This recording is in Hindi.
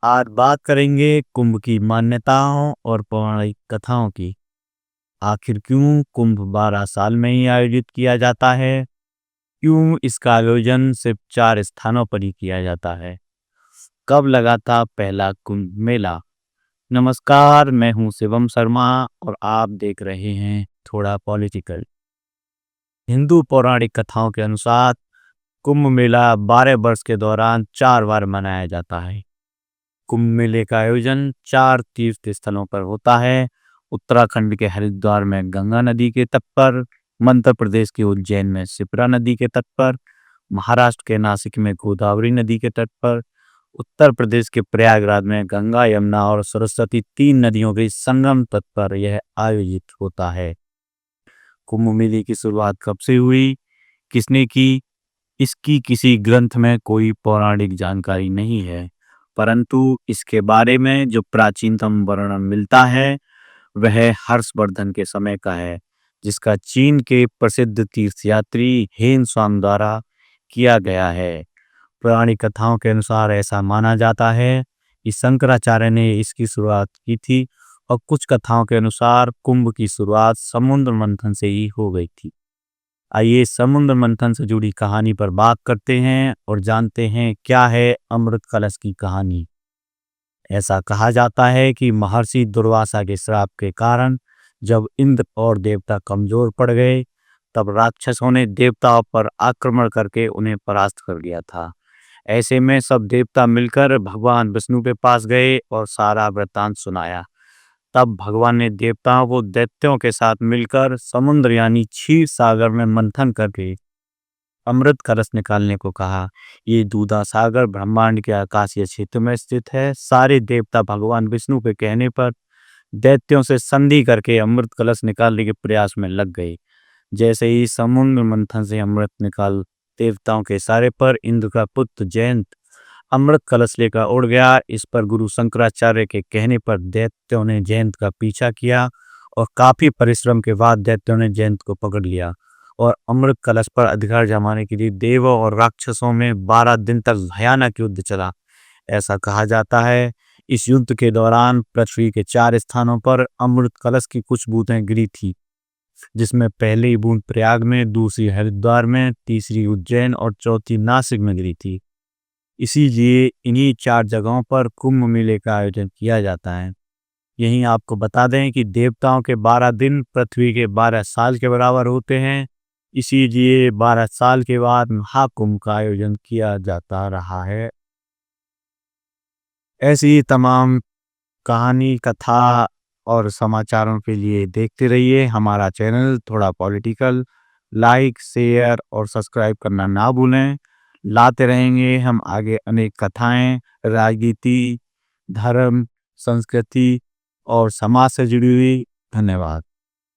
आज बात करेंगे कुंभ की मान्यताओं और पौराणिक कथाओं की। आखिर क्यों कुंभ 12 साल में ही आयोजित किया जाता है? क्यों इसका आयोजन सिर्फ 4 स्थानों पर ही किया जाता है? कब लगा था पहला कुंभ मेला? नमस्कार, मैं हूं शिवम शर्मा और आप देख रहे हैं थोड़ा पॉलिटिकल। हिंदू पौराणिक कथाओं के अनुसार कुंभ मेला 12 वर्ष के दौरान 4 बार मनाया जाता है। कुंभ मेले का आयोजन 4 तीर्थ स्थलों पर होता है। उत्तराखंड के हरिद्वार में गंगा नदी के तट पर, मध्य प्रदेश के उज्जैन में शिप्रा नदी के तट पर, महाराष्ट्र के नासिक में गोदावरी नदी के तट पर, उत्तर प्रदेश के प्रयागराज में गंगा, यमुना और सरस्वती 3 नदियों के संगम तट पर यह आयोजित होता है। कुंभ मेले की शुरुआत कब से हुई, किसने की, इसकी किसी ग्रंथ में कोई पौराणिक जानकारी नहीं है, परंतु इसके बारे में जो प्राचीनतम वर्णन मिलता है वह हर्षवर्धन के समय का है, जिसका चीन के प्रसिद्ध तीर्थयात्री हेन स्वांग द्वारा किया गया है। पौराणिक कथाओं के अनुसार ऐसा माना जाता है कि शंकराचार्य ने इसकी शुरुआत की थी और कुछ कथाओं के अनुसार कुंभ की शुरुआत समुद्र मंथन से ही हो गई थी। आइए समुद्र मंथन से जुड़ी कहानी पर बात करते हैं और जानते हैं क्या है अमृत कलश की कहानी। ऐसा कहा जाता है कि महर्षि दुर्वासा के श्राप के कारण जब इंद्र और देवता कमजोर पड़ गए, तब राक्षसों ने देवताओं पर आक्रमण करके उन्हें परास्त कर दिया था। ऐसे में सब देवता मिलकर भगवान विष्णु के पास गए और सारा वृत्तांत सुनाया। तब भगवान ने देवताओं को दैत्यों के साथ मिलकर समुद्र यानी क्षीर सागर में मंथन करके अमृत कलश निकालने को कहा। ये दूधा सागर ब्रह्मांड के आकाशीय क्षेत्र में स्थित है। सारे देवता भगवान विष्णु के कहने पर दैत्यों से संधि करके अमृत कलश निकालने के प्रयास में लग गए। जैसे ही समुद्र मंथन से अमृत निकाल देवताओं के इशारे पर इंद्र का पुत्र जयंत अमृत कलश लेकर उड़ गया। इस पर गुरु शंकराचार्य के कहने पर दैत्यों ने जयंत का पीछा किया और काफी परिश्रम के बाद दैत्यों ने जयंत को पकड़ लिया और अमृत कलश पर अधिकार जमाने के लिए देवों और राक्षसों में 12 दिन तक भयानक युद्ध चला। ऐसा कहा जाता है इस युद्ध के दौरान पृथ्वी के 4 स्थानों पर अमृत कलश की कुछ बूंदें गिरी थी, जिसमें पहली बूंद प्रयाग में, दूसरी हरिद्वार में, तीसरी उज्जैन और चौथी नासिक में गिरी थी। इसीलिए इन्हीं 4 जगहों पर कुंभ मेले का आयोजन किया जाता है। यहीं आपको बता दें कि देवताओं के 12 दिन पृथ्वी के 12 साल के बराबर होते हैं। इसीलिए 12 साल के बाद महाकुंभ का आयोजन किया जाता रहा है। ऐसी ही तमाम कहानी, कथा और समाचारों के लिए देखते रहिए हमारा चैनल थोड़ा पॉलिटिकल। लाइक, शेयर और सब्सक्राइब करना ना भूलें। लाते रहेंगे हम आगे अनेक कथाएं, राजनीति, धर्म, संस्कृति और समाज से जुड़ी हुई। धन्यवाद।